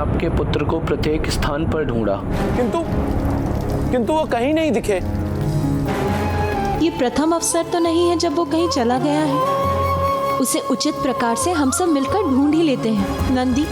आपके पुत्र को प्रत्येक स्थान पर ढूंढा, किंतु वो कहीं नहीं दिखे। ये प्रथम अवसर तो नहीं है जब वो कहीं चला गया है। उसे उचित प्रकार से हम सब मिलकर ढूंढ ही लेते हैं। नंदी,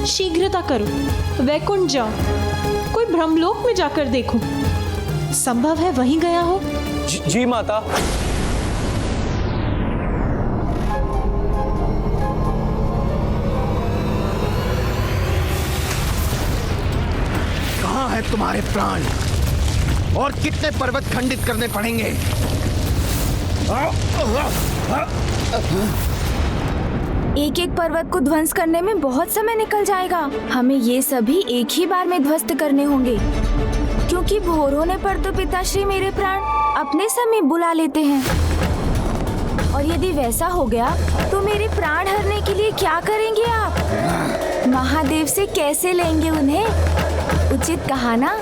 शीघ्रता करो, वैकुंठ जाओ, कोई ब्रह्मलोक में जाकर देखो। संभव है वहीं गया हो। जी माता। कहाँ है तुम्हारे प्राण और कितने पर्वत खंडित करने पड़ेंगे? एक एक पर्वत को ध्वंस करने में बहुत समय निकल जाएगा। हमें ये सभी एक ही बार में ध्वस्त करने होंगे, क्योंकि भोर होने पर तो पिताश्री मेरे प्राण अपने समय बुला लेते हैं। और यदि वैसा हो गया तो मेरे प्राण हरने के लिए क्या करेंगे आप? महादेव से कैसे लेंगे उन्हें? उचित कहा ना?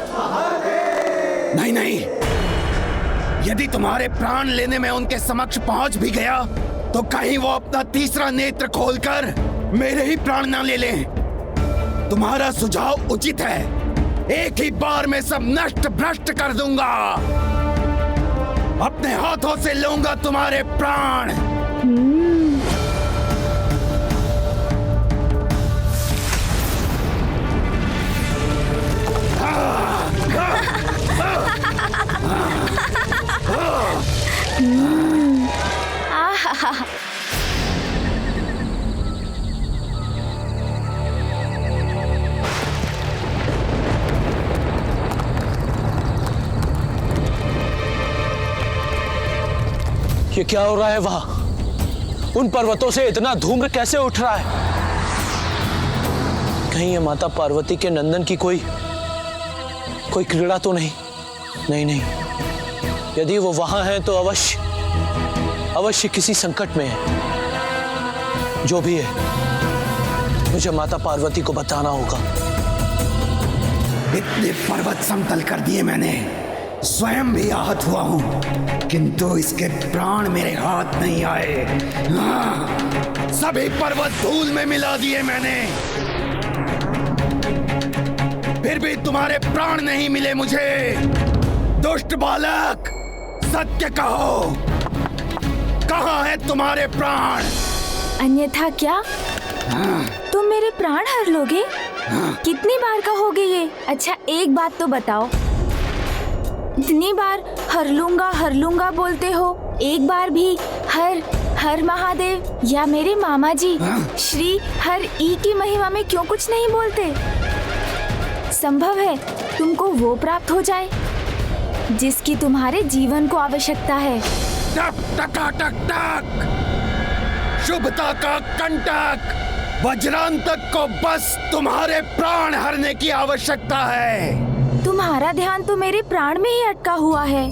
नहीं नहीं, यदि तुम्हारे प्राण लेने में उनके समक्ष पहुंच भी गया तो कहीं वो अपना तीसरा नेत्र खोलकर मेरे ही प्राण ना ले लें। तुम्हारा सुझाव उचित है, एक ही बार में सब नष्ट भ्रष्ट कर दूंगा। अपने हाथों से लूंगा तुम्हारे प्राण। ये क्या हो रहा है वहां? उन पर्वतों से इतना धूम्र कैसे उठ रहा है? कहीं ये माता पार्वती के नंदन की कोई क्रीड़ा तो नहीं? नहीं, यदि वो वहां है तो अवश्य किसी संकट में है। जो भी है, मुझे माता पार्वती को बताना होगा। इतने पर्वत समतल कर दिए मैंने, स्वयं भी आहत हुआ हूं, किंतु इसके प्राण मेरे हाथ नहीं आए। सभी पर्वत धूल में मिला दिए मैंने, फिर भी तुम्हारे प्राण नहीं मिले मुझे। दुष्ट बालक, सत्य कहो, कहाँ है तुम्हारे प्राण? अन्यथा क्या तुम मेरे प्राण हर लोगे? कितनी बार कहोगे ये? अच्छा एक बात तो बताओ, इतनी बार हर लूंगा बोलते हो, एक बार भी हर महादेव या मेरे मामा जी श्री हर ई की महिमा में क्यों कुछ नहीं बोलते? संभव है तुमको वो प्राप्त हो जाए जिसकी तुम्हारे जीवन को आवश्यकता है। टक टका टक टक, शुभता का कंटक, वज्रांतक को बस तुम्हारे प्राण हरने की आवश्यकता है। तुम्हारा ध्यान तो मेरे प्राण में ही अटका हुआ है।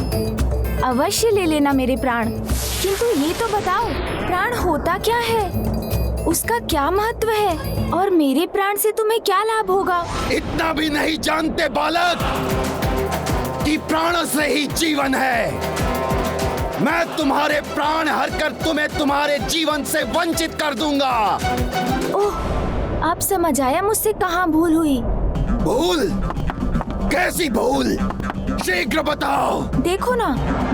अवश्य ले लेना मेरे प्राण, किंतु ये तो बताओ प्राण होता क्या है, उसका क्या महत्व है और मेरे प्राण से तुम्हें क्या लाभ होगा? इतना भी नहीं जानते बालक कि प्राणों से ही जीवन है। मैं तुम्हारे प्राण हरकर तुम्हें तुम्हारे जीवन से वंचित कर दूंगा। ओह, आप समझ आया मुझसे कहाँ भूल हुई? भूल? कैसी भूल? शीघ्र बताओ। देखो ना,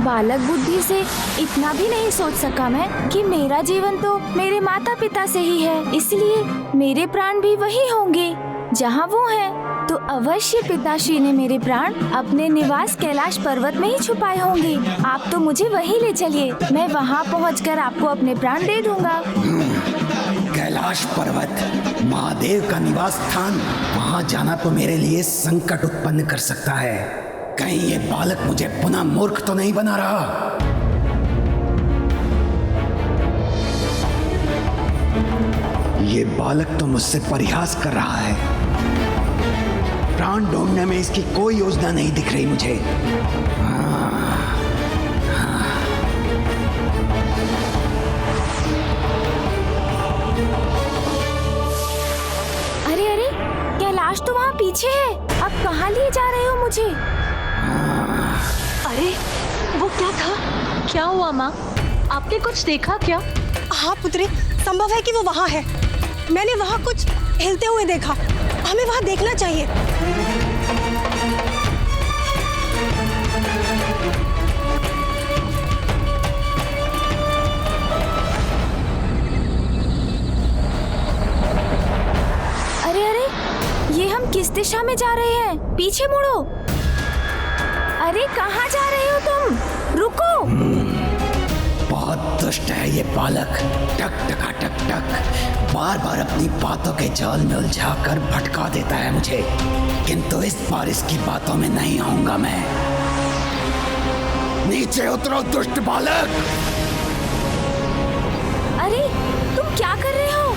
बालक बुद्धि से इतना भी नहीं सोच सका मैं कि मेरा जीवन तो मेरे माता पिता से ही है, इसलिए मेरे प्राण भी वही होंगे जहाँ वो हैं। तो अवश्य पिताश्री ने मेरे प्राण अपने निवास कैलाश पर्वत में ही छुपाए होंगे। आप तो मुझे वहीं ले चलिए, मैं वहाँ पहुँचकर आपको अपने प्राण दे दूंगा। कैलाश पर्वत महादेव का निवास स्थान, वहाँ जाना तो मेरे लिए संकट उत्पन्न कर सकता है। कहीं ये बालक मुझे पुनः मूर्ख तो नहीं बना रहा? ये बालक तो मुझसे परिहास कर रहा है। प्राण ढूंढने में इसकी कोई योजना नहीं दिख रही मुझे। अरे अरे, कैलाश तो वहाँ पीछे है, अब कहाँ लिए जा रहे हो मुझे? अरे वो क्या था? क्या हुआ माँ, आपने कुछ देखा क्या? हाँ पुत्री, संभव है कि वो वहाँ है। मैंने वहाँ कुछ हिलते हुए देखा। हमें वहां देखना चाहिए। अरे अरे, ये हम किस दिशा में जा रहे हैं? पीछे मुड़ो। अरे कहाँ जा रहे हो तुम? रुको। बहुत दुष्ट है ये बालक। टक टका टक टक बार बार अपनी बातों के जाल में उलझाकर भटका देता है मुझे, किंतु इस बार इसकी बातों में नहीं आऊंगा मैं। नीचे उतरो दुष्ट बालक। अरे तुम क्या कर रहे हो?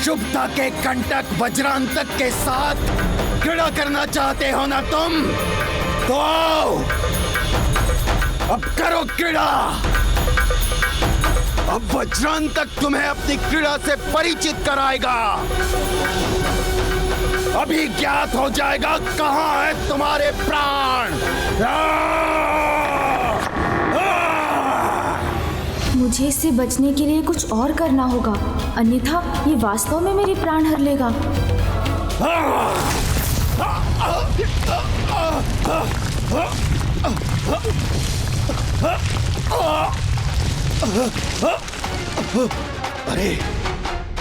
शुभता के कंटक वज्रांतक के साथ क्रीड़ा करना चाहते हो ना तुम? तो आओ, अब करो क्रीड़ा। अब वज्रांतक तुम्हें अपनी क्रीड़ा से परिचित कराएगा। अभी ज्ञात हो जाएगा कहाँ है तुम्हारे प्राण। मुझे इससे बचने के लिए कुछ और करना होगा, अन्यथा ये वास्तव में मेरे प्राण हर लेगा। अरे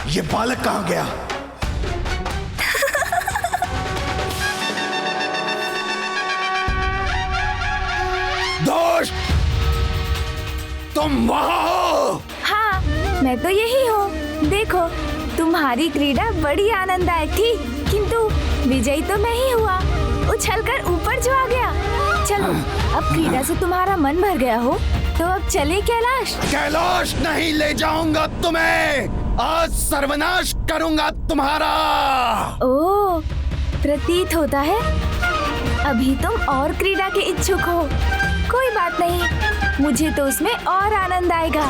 ये बालक कहाँ गया? दोस्त, तुम वहाँ हो? हाँ, मैं तो यही हूँ। देखो, तुम्हारी क्रीड़ा बड़ी आनंददायक थी, किंतु विजयी तो मैं ही हुआ। उछलकर ऊपर जो आ गया। चलो, अब क्रीड़ा से तुम्हारा मन भर गया हो, तो अब चले कैलाश। कैलाश नहीं ले जाऊंगा तुम्हें। आज सर्वनाश करूंगा तुम्हारा। ओह, प्रतीत होता है अभी तुम और क्रीड़ा के इच्छुक हो। कोई बात नहीं, मुझे तो उसमें और आनंद आएगा।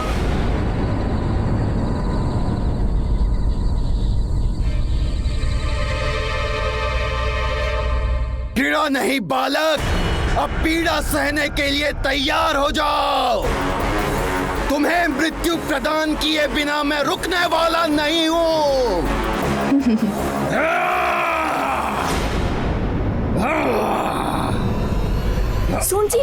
क्रीड़ा नहीं बालक, अब पीड़ा सहने के लिए तैयार हो जाओ। तुम्हें मृत्यु प्रदान किए बिना मैं रुकने वाला नहीं हूँ। सुनजी,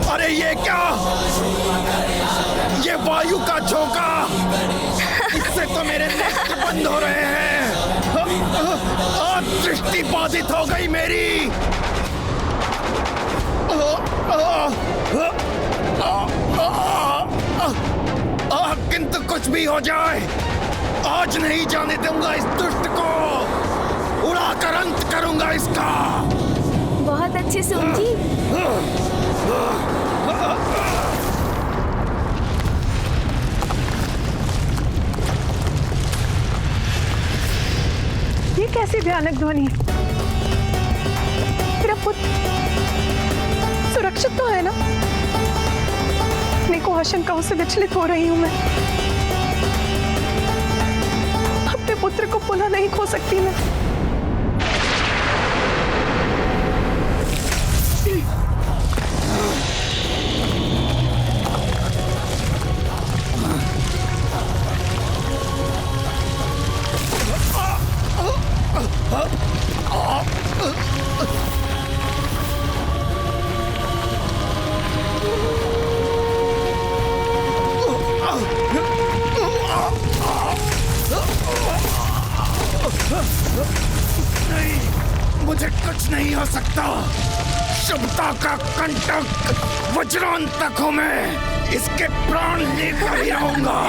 अरे ये क्या? ये वायु का झोंका, इससे तो मेरे नेत्र बंद हो रहे हैं। दृष्टि बाधित हो गई मेरी। किंतु कुछ भी हो जाए, आज नहीं जाने दूंगा इस दुष्ट को। उड़ाकर अंत करूंगा इसका। बहुत अच्छे सुनजी। ये कैसी भयानक ध्वनि? मेरा पुत्र सुरक्षित तो है ना? मेरे को आशंकाओं से विचलित हो रही हूँ मैं। अपने पुत्र को पुनः नहीं खो सकती मैं। नहीं, मुझे कुछ नहीं हो सकता। शुभता का कंटक वज्रांतक हूं मैं। इसके प्राण लेकर ही रहूंगा।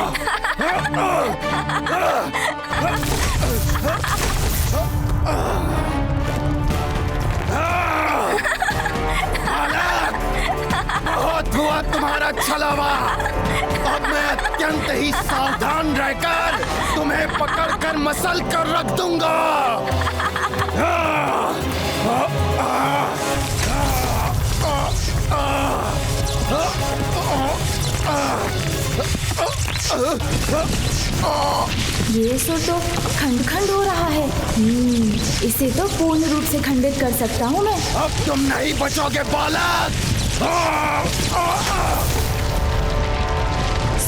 बहुत हुआ तुम्हारा छलावा। अब मैं अत्यंत ही सावधान रहकर तुम्हें पकड़कर मसल कर रख दूंगा। ये सुर तो खंड खंड हो रहा है। इसे तो पूर्ण रूप से खंडित कर सकता हूँ मैं। अब तुम नहीं बचोगे बालक।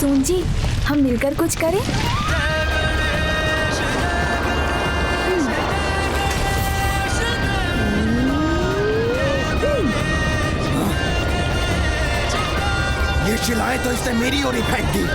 सून जी, हम मिलकर कुछ करें। ये शिलाएं तो इसने मेरी ओर ही फेंक दी।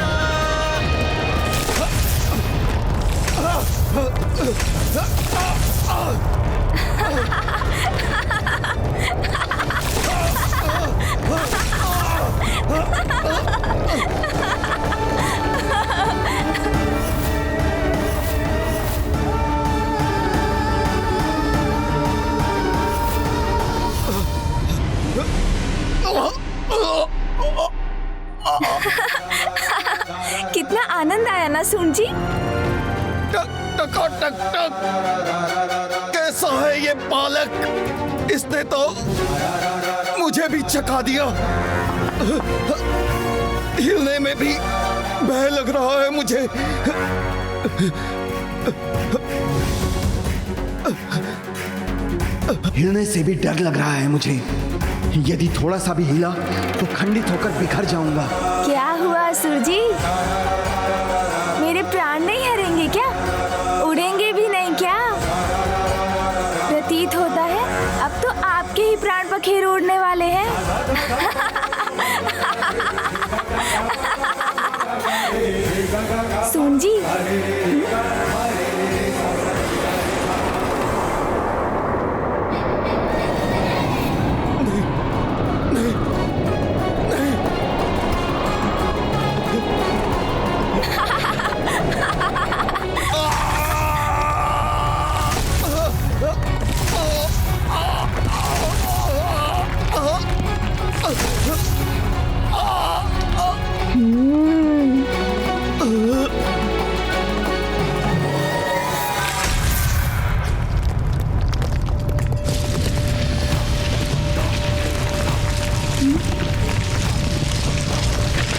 कितना आनंद आया ना सून जी। टक टक टक टक। कैसा है ये बालक? इसने तो मुझे भी चका दिया। हिलने में भी भय लग रहा है मुझे। हिलने से भी डर लग रहा है मुझे। यदि थोड़ा सा भी हिला तो खंडित होकर बिखर जाऊंगा। क्या हुआ असुर जी? मेरे प्राण नहीं हरेंगे क्या? उड़ेंगे भी नहीं क्या? प्रतीत होता है अब तो आपके ही प्राण पखेरु उड़ने वाले हैं। सून जी,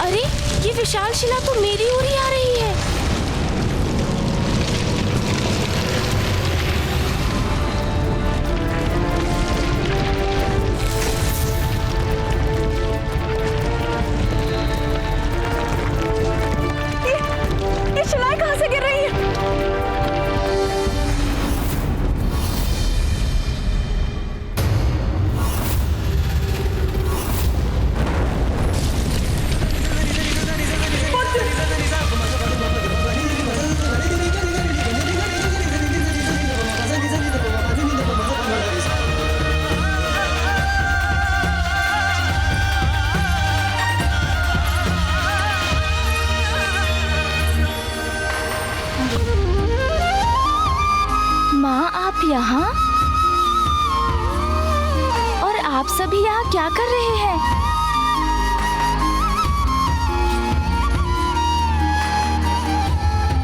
अरे ये विशाल शिला तो मेरी ओर ही आ रही है। ये शिलाएं कहाँ से गिर रही हैं? माँ आप यहाँ? और आप सभी यहाँ क्या कर रहे हैं?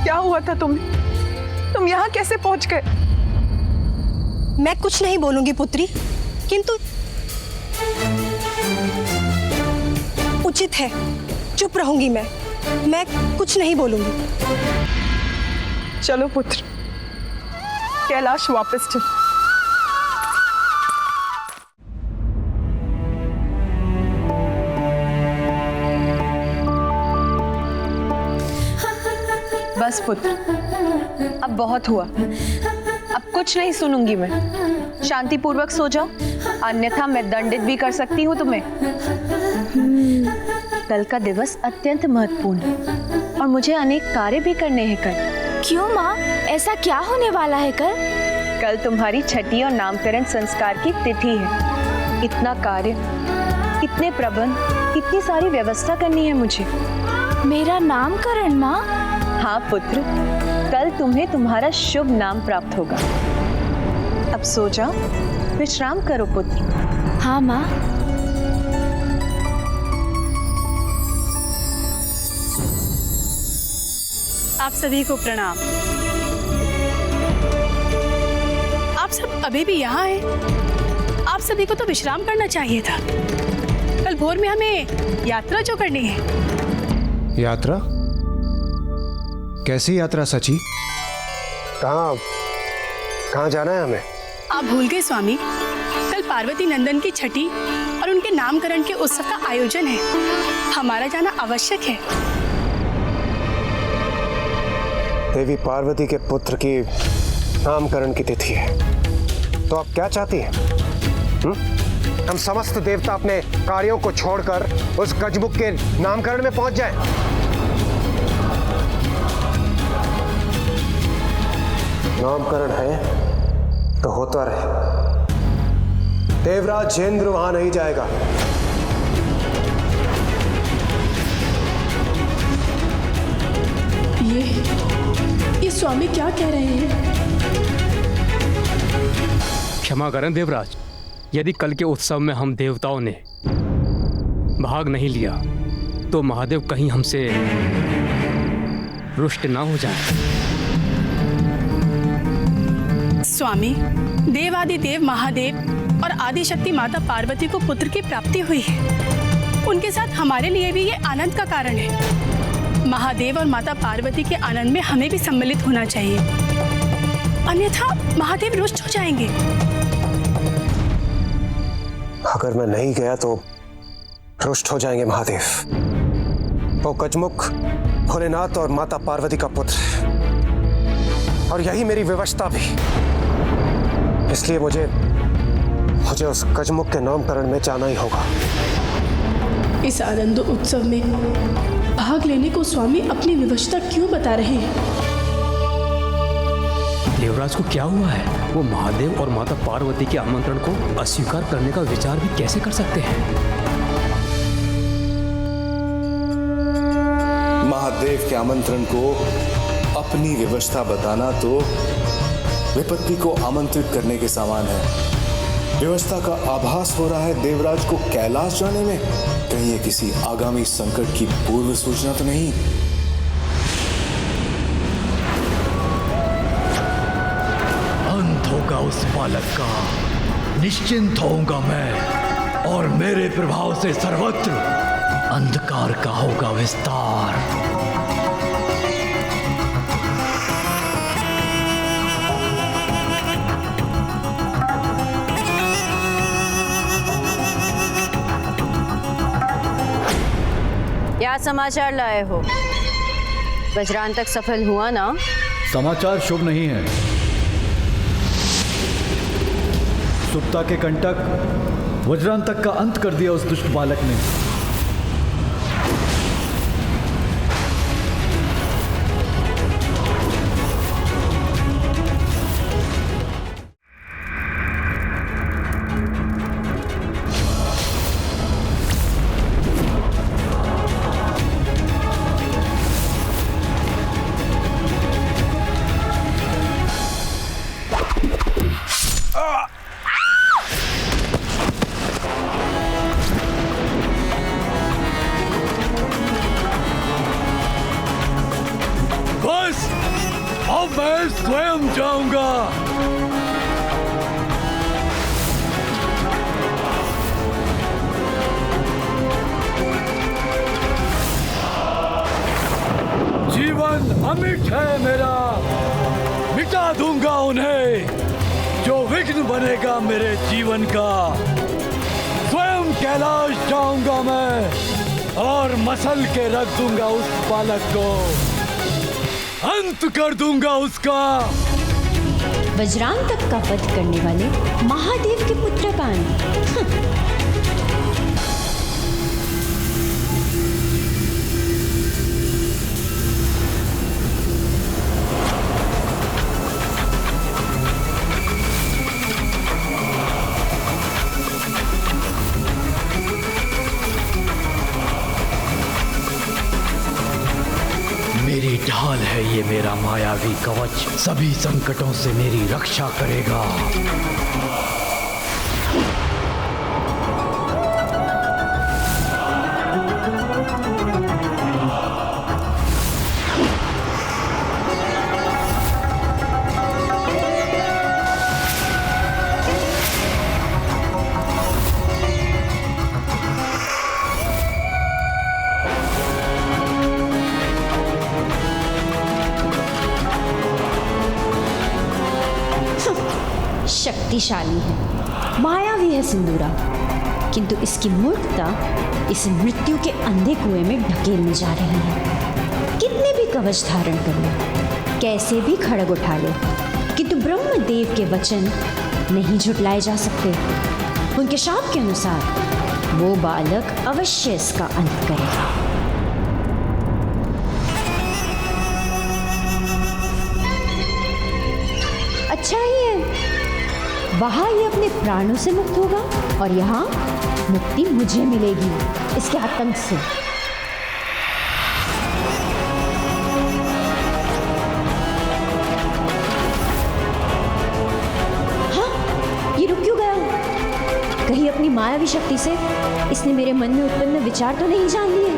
क्या हुआ था तुम्हें? तुम यहाँ कैसे पहुंच गए? मैं कुछ नहीं बोलूंगी पुत्री, किंतु उचित है, चुप रहूंगी मैं कुछ नहीं बोलूंगी। चलो पुत्र, कैलाश वापस चल। बस पुत्र, अब बहुत हुआ। अब कुछ नहीं सुनूंगी मैं। शांतिपूर्वक सो जाओ, अन्यथा मैं दंडित भी कर सकती हूँ तुम्हें। कल का दिवस अत्यंत महत्वपूर्ण है और मुझे अनेक कार्य भी करने हैं कल। क्यों माँ, ऐसा क्या होने वाला है कल? कल तुम्हारी छठी और नामकरण संस्कार की तिथि है। इतना कार्य, इतने प्रबंध, इतनी सारी व्यवस्था करनी है मुझे। मेरा नामकरण माँ? हाँ पुत्र, कल तुम्हें तुम्हारा शुभ नाम प्राप्त होगा। अब सो जाओ, विश्राम करो पुत्र। हाँ माँ। आप सभी को प्रणाम। आप सब अभी भी यहाँ हैं? आप सभी को तो विश्राम करना चाहिए था। कल भोर में हमें यात्रा जो करनी है। यात्रा? कैसी यात्रा सची? कहाँ जाना है हमें? आप भूल गए स्वामी, कल पार्वती नंदन की छठी और उनके नामकरण के उत्सव का आयोजन है। हमारा जाना आवश्यक है। देवी पार्वती के पुत्र की नामकरण की तिथि है, तो आप क्या चाहती हैं? हम समस्त देवता अपने कार्यों को छोड़कर उस गजमुख के नामकरण में पहुंच जाएं। नामकरण है तो होता रहे। देवराज जेंद्र वहां नहीं जाएगा। ये स्वामी क्या कह रहे हैं? क्षमा करें देवराज, यदि कल के उत्सव में हम देवताओं ने भाग नहीं लिया तो महादेव कहीं हमसे रुष्ट ना हो जाए। स्वामी, देवादिदेव महादेव और आदिशक्ति माता पार्वती को पुत्र की प्राप्ति हुई है। उनके साथ हमारे लिए भी ये आनंद का कारण है। महादेव और माता पार्वती के आनंद में हमें भी सम्मिलित होना चाहिए, अन्यथा महादेव रुष्ट हो जाएंगे। अगर मैं नहीं गया तो रुष्ट हो जाएंगे महादेव। वो गजमुख भोलेनाथ और माता पार्वती का पुत्र है, और यही मेरी विवशता भी। इसलिए मुझे उस गजमुख के नामकरण में जाना ही होगा। इस आनंद उत्सव में भाग लेने को स्वामी अपनी विवशता क्यों बता रहे हैं? देवराज को क्या हुआ है? वो महादेव और माता पार्वती के आमंत्रण को अस्वीकार करने का विचार भी कैसे कर सकते हैं? महादेव के आमंत्रण को अपनी विवशता बताना तो विपत्ति को आमंत्रित करने के समान है। विवशता का आभास हो रहा है देवराज को कैलाश जाने में। कहीं ये किसी आगामी संकट की पूर्व सूचना तो नहीं? अंत होगा उस बालक का, निश्चिंत होऊंगा मैं, और मेरे प्रभाव से सर्वत्र अंधकार का होगा विस्तार। क्या समाचार लाए हो? वज्रांतक सफल हुआ ना? समाचार शुभ नहीं है। सुप्ता के कंटक वज्रांतक का अंत कर दिया उस दुष्ट बालक ने। मैं स्वयं जाऊंगा। जीवन अमिट है मेरा, मिटा दूंगा उन्हें जो विघ्न बनेगा मेरे जीवन का। स्वयं कैलाश जाऊंगा मैं और मसल के रख दूंगा उस बालक को, अंत कर दूंगा उसका। वज्रांतक का वध करने वाले महादेव के पुत्रगण। मेरी ढाल है ये मेरा मायावी कवच, सभी संकटों से मेरी रक्षा करेगा। शक्तिशाली है, मायावी है सिंदूरा, किंतु इसकी मूर्खता इस मृत्यु के अंधे कुएं में ढकेलने जा रही है। कितने भी कवच धारण कर ले, कैसे भी खड़ग उठा ले, किंतु ब्रह्मदेव के वचन नहीं झुटलाए जा सकते। उनके शाप के अनुसार वो बालक अवश्य इसका अंत करेगा। अच्छा ही है, वहां ये अपने प्राणों से मुक्त होगा और यहाँ मुक्ति मुझे मिलेगी इसके आतंक से। हाँ, ये रुक क्यों गया? कहीं अपनी मायावी शक्ति से इसने मेरे मन में उत्पन्न विचार तो नहीं जान लिए?